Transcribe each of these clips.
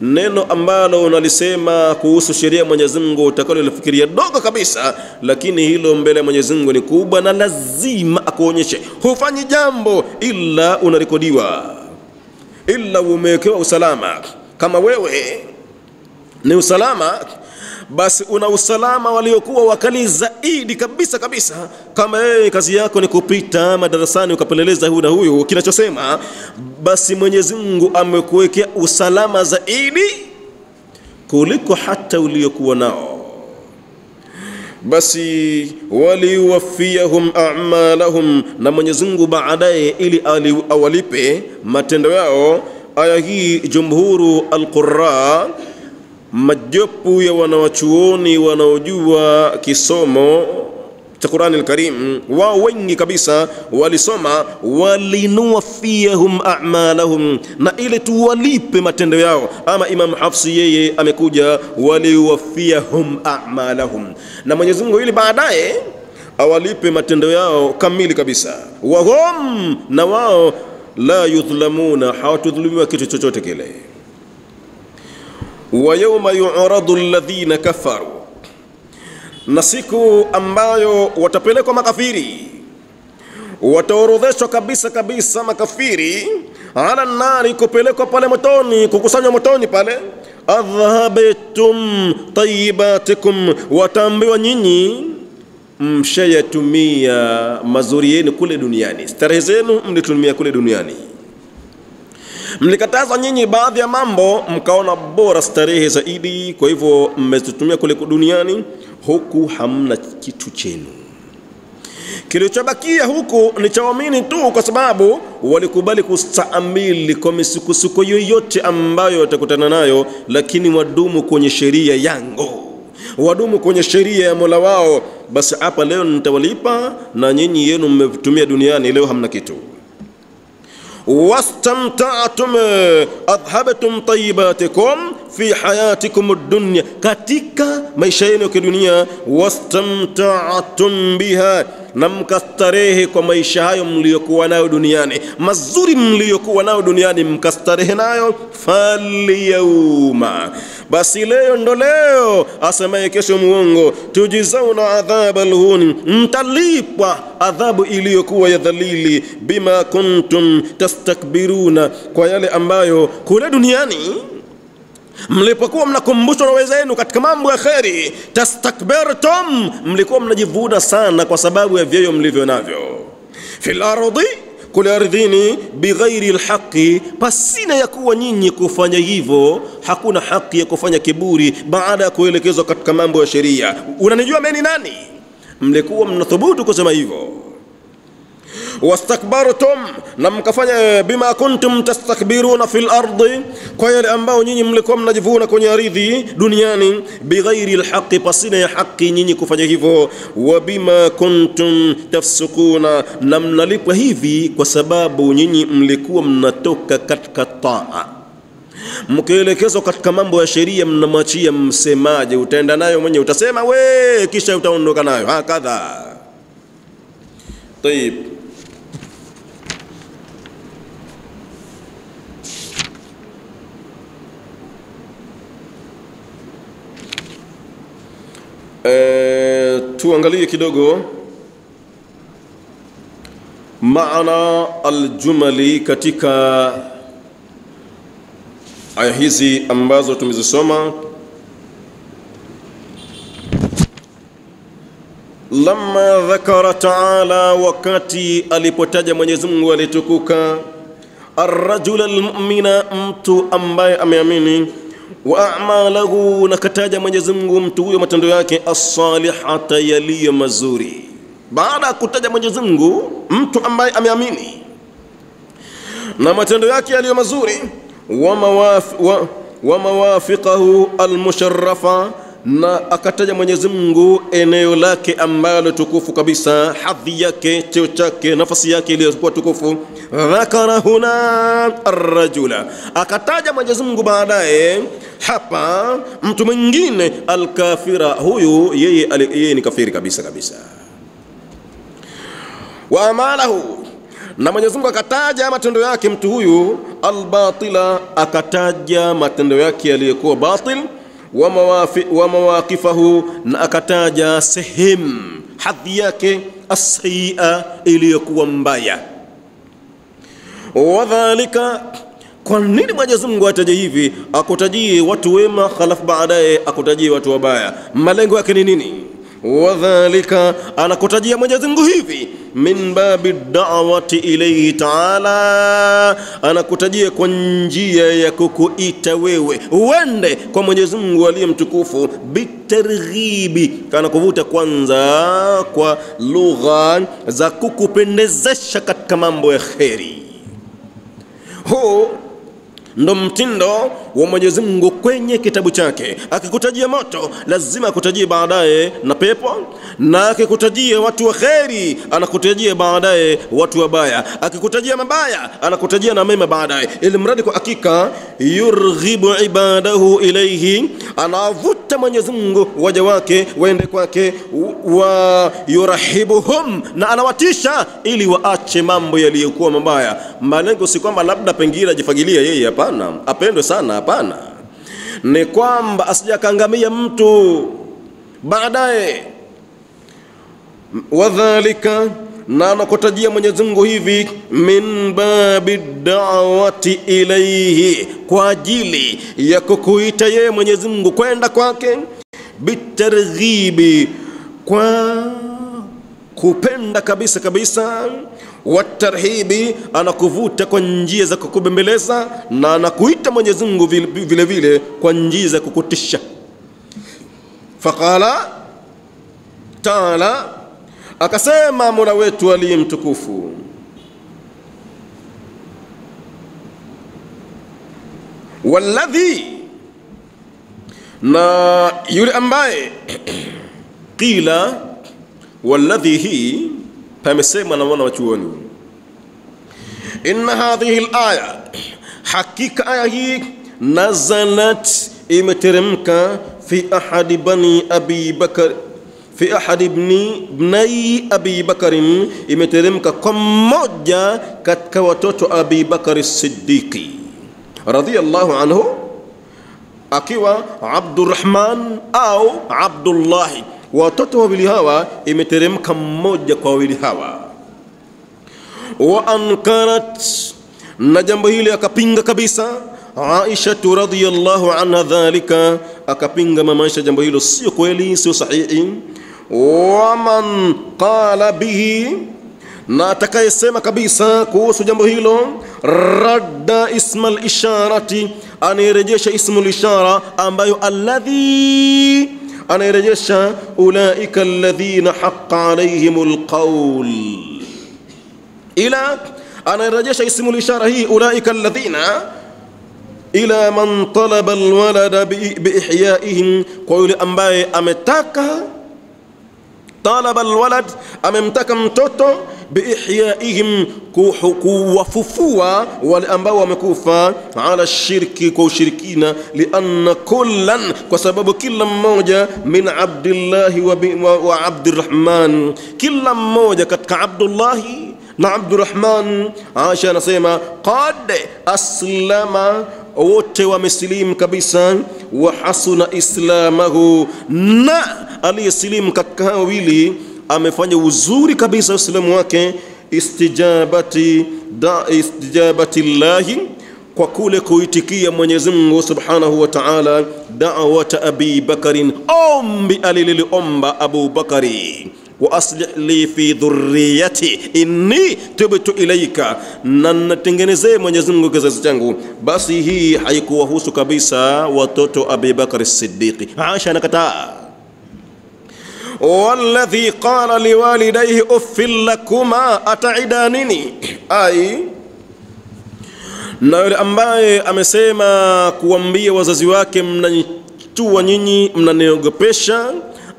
neno ambalo unalisema kuhusu sheria ya Mwenyezi Mungu utakalolifikiria dogo kabisa, lakini hilo mbele ya Mwenyezi Mungu ni kubwa, na lazima akuonyeshe hufanyi jambo ila unarekodiwa, ila umewekewa usalama. Kama wewe ni usalama, basi una usalama waliokuwa wakali zaidi kabisa kabisa. Kama kazi yako ni kupita madarasani ukapeleleza huyu na huyu kinachosema, basi Mwenyezi Mungu amekuwekea usalama zaidi kuliko hata uliokuwa nao. Basi waliwafiyahum a'malahum, na Mwenyezi Mungu baadaye ili awalipe matendo yao. Aya hii jumhuru al-Qurra, majopu ya wanawachuoni wanaojua kisomo cha Qur'an al-Karim, wao wengi kabisa walisoma walinuwafiyahum a'malahum, na ile tuwalipe matendo yao. Ama Imam Hafsi yeye amekuja waliwafiyahum a'malahum, na Mwenyezi Mungu ili baadaye awalipe matendo yao kamili kabisa. Wahum, na wao la yudhlamuna, hawatudhulumiwa kitu chochote kile. Wa yawma yu'radu alladhina kafaru, na siku ambayo watapelekwa makafiri, wataorodheshwa kabisa kabisa makafiri, ala nari, kupelekwa pale motoni, kukusanywa motoni pale. Adhhabtum tayyibatikum, wataambiwa nyinyi mshayatumia mazuri yenu kule duniani, starehe zenu mlitumia kule duniani. Mlikataza nyinyi baadhi ya mambo, mkaona bora starehe zaidi, kwa hivyo mmezitumia kule duniani, huku hamna kitu chenu. Kilichobakia huku ni cha waamini tu, kwa sababu walikubali kustaamili kwa misukosuko yoyote ambayo watakutana nayo, lakini wadumu kwenye sheria yangu, wadumu kwenye sheria ya Mola wao. Basi hapa leo nitawalipa, na nyinyi yenu mmetumia duniani, leo hamna kitu. wastamta'tum adhhabtum tayyibatikum fi hayatikum ad-dunya, katika maisha yenu ya dunia. Wastamta'tum biha, na mkastarehe kwa maisha hayo mliokuwa nayo duniani, mazuri mliokuwa nayo duniani mkastarehe nayo. Falyawma, basi leo ndo leo, asemaye kesho muongo, tujizauna adhab al-hun, mtalipwa adhabu iliyokuwa ya dhalili, bima kuntum tastakbiruna, kwa yale ambayo kule duniani mlipokuwa mnakumbushwa na wenzenu katika mambo ya kheri, tastakbirtum, mlikuwa mnajivuna sana kwa sababu ya vyeyo mlivyo navyo. Fil ardi, kule ardhini, bighairi alhaqi, pasina ya kuwa nyinyi kufanya hivyo. Hakuna haki ya kufanya kiburi baada ya kuelekezwa katika mambo ya sheria. Unanijua mimi ni nani? Mlikuwa mnathubutu kusema hivyo. wastakbartum, na mkafanya bima kuntum tastakbiruna fil ardi, kwa yale ambao nyinyi mlikuwa mnajivuna kwenye ardhi duniani, bighairi alhaqi, pasina ya haki nyinyi kufanya hivyo. Wa bima kuntum tafsukuna, na mnalipwa hivi kwa sababu nyinyi mlikuwa mnatoka katika taa, mkielekezwa katika mambo ya sheria mnamwachia msemaje, utaenda nayo mwenye, utasema we, kisha utaondoka nayo hakadha. Tayib, tuangalie kidogo maana aljumali katika aya hizi ambazo tumezisoma. Lamma dhakara ta'ala, wakati alipotaja Mwenyezi Mungu alitukuka, ar-rajula al-mu'mina, mtu ambaye ameamini, wa a'malahu, nakataja Mwenyezi Mungu mtu huyo matendo yake, as-salihata, yaliyo mazuri. Baada kutaja Mwenyezi Mungu mtu ambaye ameamini na matendo yake yaliyo mazuri, wa mawafiqahu al-musharrafa, na akataja Mwenyezi Mungu eneo lake ambalo tukufu kabisa, hadhi yake, cheo chake, nafasi yake iliyokuwa tukufu. Dhakara huna ar-rajula, akataja Mwenyezi Mungu baadaye hapa mtu mwingine, al-kafira, huyu yeye ni kafiri kabisa kabisa. Wa amalahu, Na Mwenyezi Mungu akataja matendo yake mtu huyu albatila, akataja matendo yake yaliyokuwa batil, wa mawaqifahu, na akataja sehemu hadhi yake as-sayyi'a iliyokuwa mbaya. Wadhalika, kwa nini Mwenyezi Mungu ataje hivi? Akutajie watu wema, halafu baadaye akutajie watu wabaya. Malengo yake ni nini? Wadhalika, anakutajia Mwenyezi Mungu hivi min babi da'wati ilayhi ta'ala, anakutajia kwa njia ya kukuita wewe uende kwa Mwenyezi Mungu aliye mtukufu, bitarghibi, kana kuvuta kwanza kwa lugha za kukupendezesha katika mambo ya kheri. Huu ndo mtindo wa Mwenyezi Mungu kwenye kitabu chake. Akikutajia moto lazima akutajie baadaye na pepo, na akikutajia watu wa kheri anakutajia baadaye watu wabaya, akikutajia mabaya anakutajia na mema baadaye, ili mradi kwa hakika yurghibu ibadahu ilayhi, anavuta Mwenyezi Mungu waja wake waende kwake, wa yurahibuhum, na anawatisha ili waache mambo yaliyokuwa mabaya. Malengo si kwamba labda pengine ajifagilia yeye, hapana, apendwe sana, hapana, ni kwamba asijakangamia mtu baadaye. Wadhalika, na anakutajia Mwenyezi Mungu hivi min babi da'wati ilayhi, kwa ajili ya kukuita yeye Mwenyezi Mungu kwenda kwake, bitarghibi, kwa kupenda kabisa kabisa, watarhibi, anakuvuta kwa njia za kukubembeleza, na anakuita Mwenyezi Mungu vile vile kwa njia za kukutisha. Faqala ta'ala, akasema Mola wetu aliye mtukufu, walladhi, na yule ambaye qila walladhi, hii pamesema na wana wachuoni, inna hadhihi al-aya, hakika aya hii nazalat, imeteremka fi ahadi bani Abi Bakar, fi ahadi ibni Abi Bakarin, imeteremka kwa mmoja katika watoto Abi Bakar as-Siddiqi radhiyallahu anhu, akiwa Abdurrahman au Abdullah. Watoto wawili hawa imeteremka mmoja kwa wawili hawa. Wa ankarat, na jambo hili akapinga kabisa Aisha radhiyallahu anha dhalika, akapinga mama Aisha jambo hilo sio kweli, sio sahihi. Wa man qala bihi, na atakayesema kabisa kuhusu jambo hilo, radda ismal isharati, anirejesha ismul ishara ambayo alladhi, anarejesha ulaika alladhina haqqa alayhimul qawl, ila anarejesha ismul ishara hii ulaika alladhina ila man talaba alwalada biihyaihim, kwa yule ambaye ametaka talaba alwalad, amemtaka mtoto, biihyaihim, kuwafufua wale ambao wamekufa, ala shirki, kwa ushirikina, lianna kullan, kwa sababu kila mmoja, min Abdillahi wa Abdurrahman, kila mmoja katika Abdullahi na Abdurrahman, Aisha anasema qad aslama, wote wamesilimu kabisa, wa hasuna islamahu, na aliyesilimu katika hao wawili amefanya uzuri kabisa uislamu wake, istijabati Allahi, kwa kule kuitikia Mwenyezi Mungu Subhanahu wa Ta'ala da'wata Abi Bakarin, ombi aliliomba Abu Bakari, wa aslih li fi dhurriyyati inni tubtu ilayka, na natengenezee Mwenyezi Mungu kizazi changu. Basi hii haikuwahusu kabisa watoto Abi Bakar as-Siddiqi. Aisha anakataa. Walladhi qala liwalidayhi uffil lakuma ataidanini, ai, na yule ambaye amesema kuambia wazazi wake, mnanitua nyinyi, mnaniogopesha,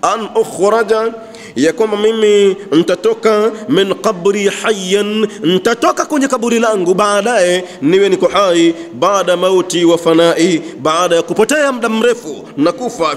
an ukhraja, ya kwamba mimi nitatoka min qabri hayyan, nitatoka kwenye kaburi langu baadaye niwe niko hai, baada mauti wa fanai, baada ya kupotea muda mrefu na kufa.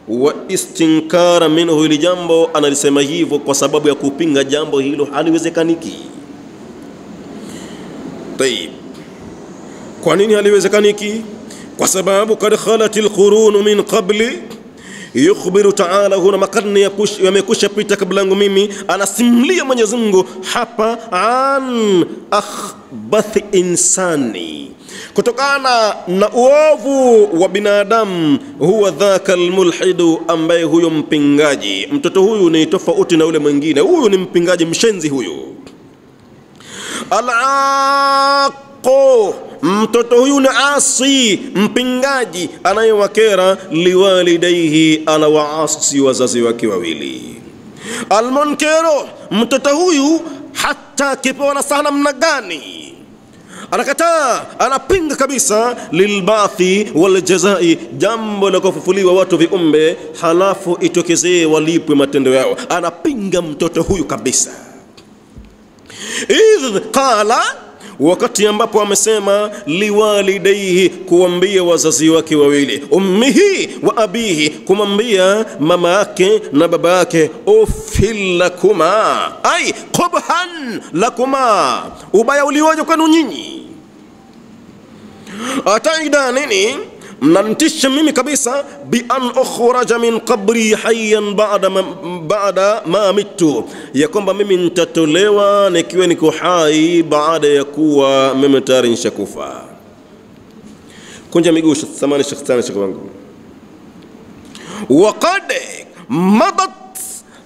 Wa istinkara minhu, ili jambo analisema hivyo kwa sababu ya kupinga jambo hilo haliwezekaniki. Tayib, kwa nini haliwezekaniki? Kwa sababu kad khalatil qurunu min qabli, yukhbiru ta'ala, huna makarne yamekusha pita kabla yangu mimi. Anasimulia Mwenyezi Mungu hapa an akhbathi insani, kutokana na uovu wa binadamu. Huwa dhaka almulhidu, ambaye huyo mpingaji. Mtoto huyu ni tofauti na ule mwingine. Huyu ni mpingaji, mshenzi huyu. Al-aqu, mtoto huyu ni asi, mpingaji anayewakera. Liwalidaihi, anawaasi wazazi wake wawili. Almunkiru, mtoto huyu hata kipewa sana mna gani anakataa, anapinga kabisa. Lilbathi waljazai, jambo la kufufuliwa watu viumbe halafu itokezee walipwe matendo yao. Anapinga mtoto huyu kabisa. Idh qala, wakati ambapo amesema liwalidaihi, kuambia wazazi wake wawili. Ummihi wa abihi, kumwambia mama yake na baba yake. Uffil lakuma, ay qubhan lakuma, ubaya ulioje kwenu nyinyi. Ataida nini, mnantisha mimi kabisa. Bi an ukhraja min qabri hayyan ba'da ma mitu, ya kwamba mimi nitatolewa nikiwa niko hai baada ya kuwa mimi tayari nishakufa. Kunja miguu thamani shakhsani shakawangu. Waqad madat,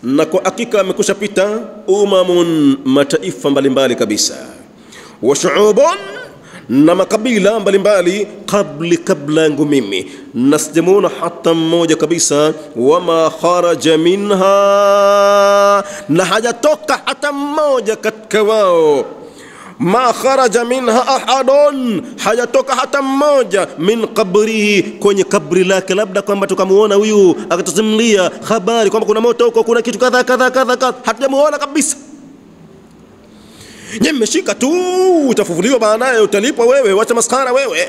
na kwa hakika amekusha pita. Umamun, mataifa mbalimbali kabisa. Wa shu'ubun, na makabila mbalimbali. Kabla yangu mimi, nasjamuna hata mmoja kabisa. Wama kharaja minha, na hajatoka hata mmoja katika wao. Ma kharaja minha ahadun, hajatoka hata mmoja. Min qabrihi, kwenye kabri lake. Labda kwamba tukamuona huyu akatasimulia habari kwamba kuna moto huko, kuna kitu kadha kadha kadha, hatujamuona kabisa. Nyemeshika tu, utafufuliwa baadaye, utalipwa wewe. Wacha maskara wewe,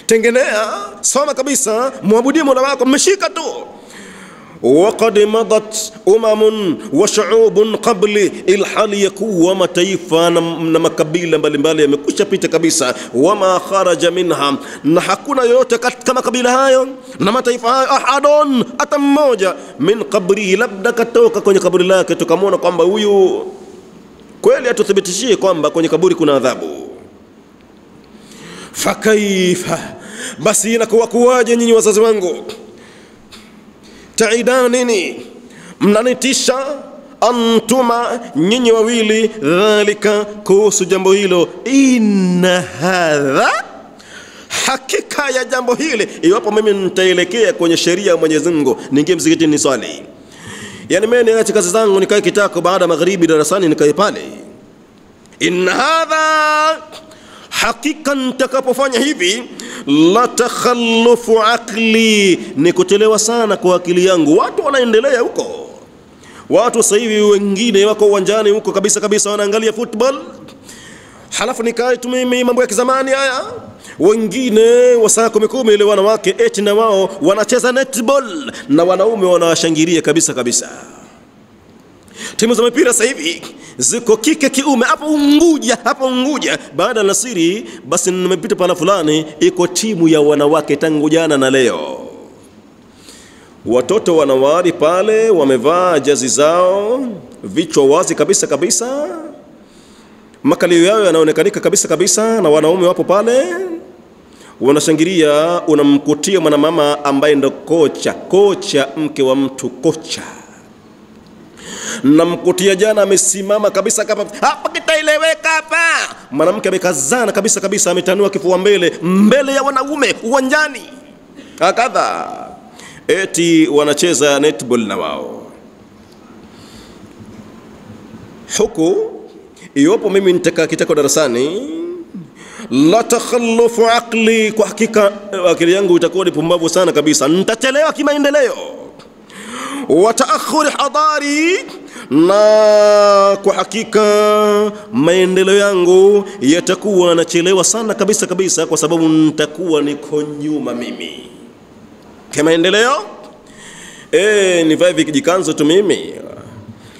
tengenea, soma kabisa, muabudie Mola wako. Mmeshika tu. Waqad madat umamun wa shu'ubun qabli, ilhali yakuwa mataifa na makabila mbalimbali yamekusha pita kabisa. Wama kharaja minha, na hakuna yote katika makabila hayo na mataifa hayo. Ahadun, hata mmoja. Min qabrihi, labda katoka kwenye kaburi lake tukamwona kwamba huyu kweli atuthibitishie kwamba kwenye kaburi kuna adhabu. Fakaifa, basi inakuwa kuwaje nyinyi wazazi wangu? Taida nini, mnanitisha. Antuma, nyinyi wawili. Dhalika, kuhusu jambo hilo. Inna hadha, hakika ya jambo hili. Iwapo mimi nitaelekea kwenye sheria ya Mwenyezi Mungu, ningie msikitini niswali. Yani mimi niache kazi zangu nikae kitako, baada magharibi darasani nikae pale. In hadha, hakika nitakapofanya hivi. La takhallufu aqli, ni kuchelewa sana kwa akili yangu. Watu wanaendelea huko, watu sasa hivi wengine wako uwanjani huko kabisa kabisa, wanaangalia football. Halafu nikae tu mimi mambo ya kizamani haya. Wengine wa saa 10 ile wanawake eti na wao wanacheza netball, na wanaume wanawashangilia kabisa kabisa. Timu za mpira sasa hivi ziko kike kiume. Hapo Unguja baada ya Nasiri, basi nimepita pala fulani, iko timu ya wanawake tangu jana na leo. Watoto wanawali pale wamevaa jazi zao, vichwa wazi kabisa kabisa, makalio yao yanaonekanika kabisa kabisa, na wanaume wapo pale wanashangilia. Unamkutia mwanamama ambaye ndo kocha mke wa mtu, kocha. Namkutia jana amesimama kabisa kama hapa kitaeleweka hapa. Mwanamke amekazana kabisa kabisa, ametanua kifua mbele ya wanaume uwanjani. Hakadha eti wanacheza netball na wao. Huku iwapo mimi nitakaa kitako darasani, la takhallufu aqli, kwa hakika akili yangu itakuwa ni pumbavu sana kabisa, nitachelewa kimaendeleo. Wa ta'akhur hadari, na kwa hakika maendeleo yangu yatakuwa nachelewa sana kabisa kabisa, kwa sababu nitakuwa niko nyuma mimi kwa maendeleo. Ni vipi kijikanzo tu mimi,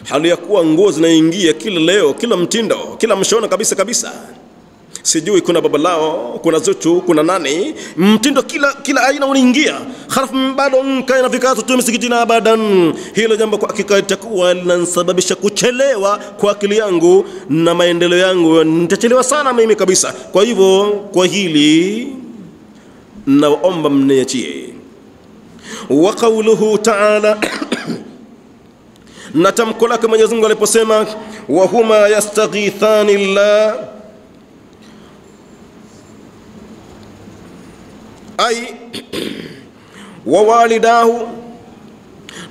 hali ya kuwa nguo zinaingia kila leo, kila mtindo, kila mshono kabisa kabisa. sijui kuna baba lao, kuna Zuchu, kuna nani, mtindo kila aina unaingia, halafu bado mkae vikao tu msikitini abadan. Hilo jambo kwa hakika litakuwa linanisababisha kuchelewa kwa akili yangu na maendeleo yangu, nitachelewa sana mimi kabisa. Kwa hivyo kwa hili naomba mniachie. Wa qawluhu ta'ala na tamko lake Mwenyezi Mungu aliposema wa huma yastaghithani Allah, ay wa walidahu,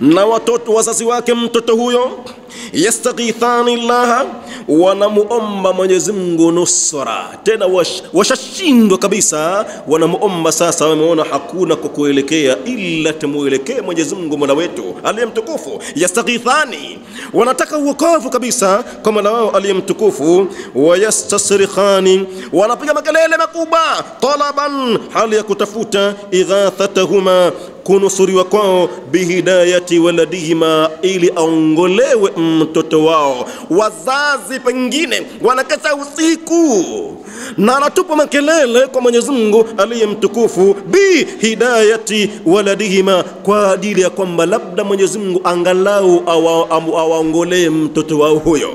na watoto wazazi wake mtoto huyo, yastaghithani Allah, wanamuomba Mwenyezi Mungu nusra. Tena washashindwa kabisa, wanamuomba sasa, wameona hakuna kwa kuelekea ila tumuelekee Mwenyezi Mungu Mola wetu aliyemtukufu. Yastaghithani, wanataka uokovu kabisa kwa Mola wao aliyemtukufu. Wayastasrikhani, wanapiga makelele makubwa, talaban, hali ya kutafuta ighathatahuma, kunusuriwa kwao, bihidayati waladihima, ili aongolewe mtoto wao. Wazazi pengine wanakesha usiku na anatupa makelele kwa Mwenyezi Mungu aliyemtukufu, bihidayati waladihima, kwa ajili ya kwamba labda Mwenyezi Mungu angalau awaongolee mtoto wao huyo.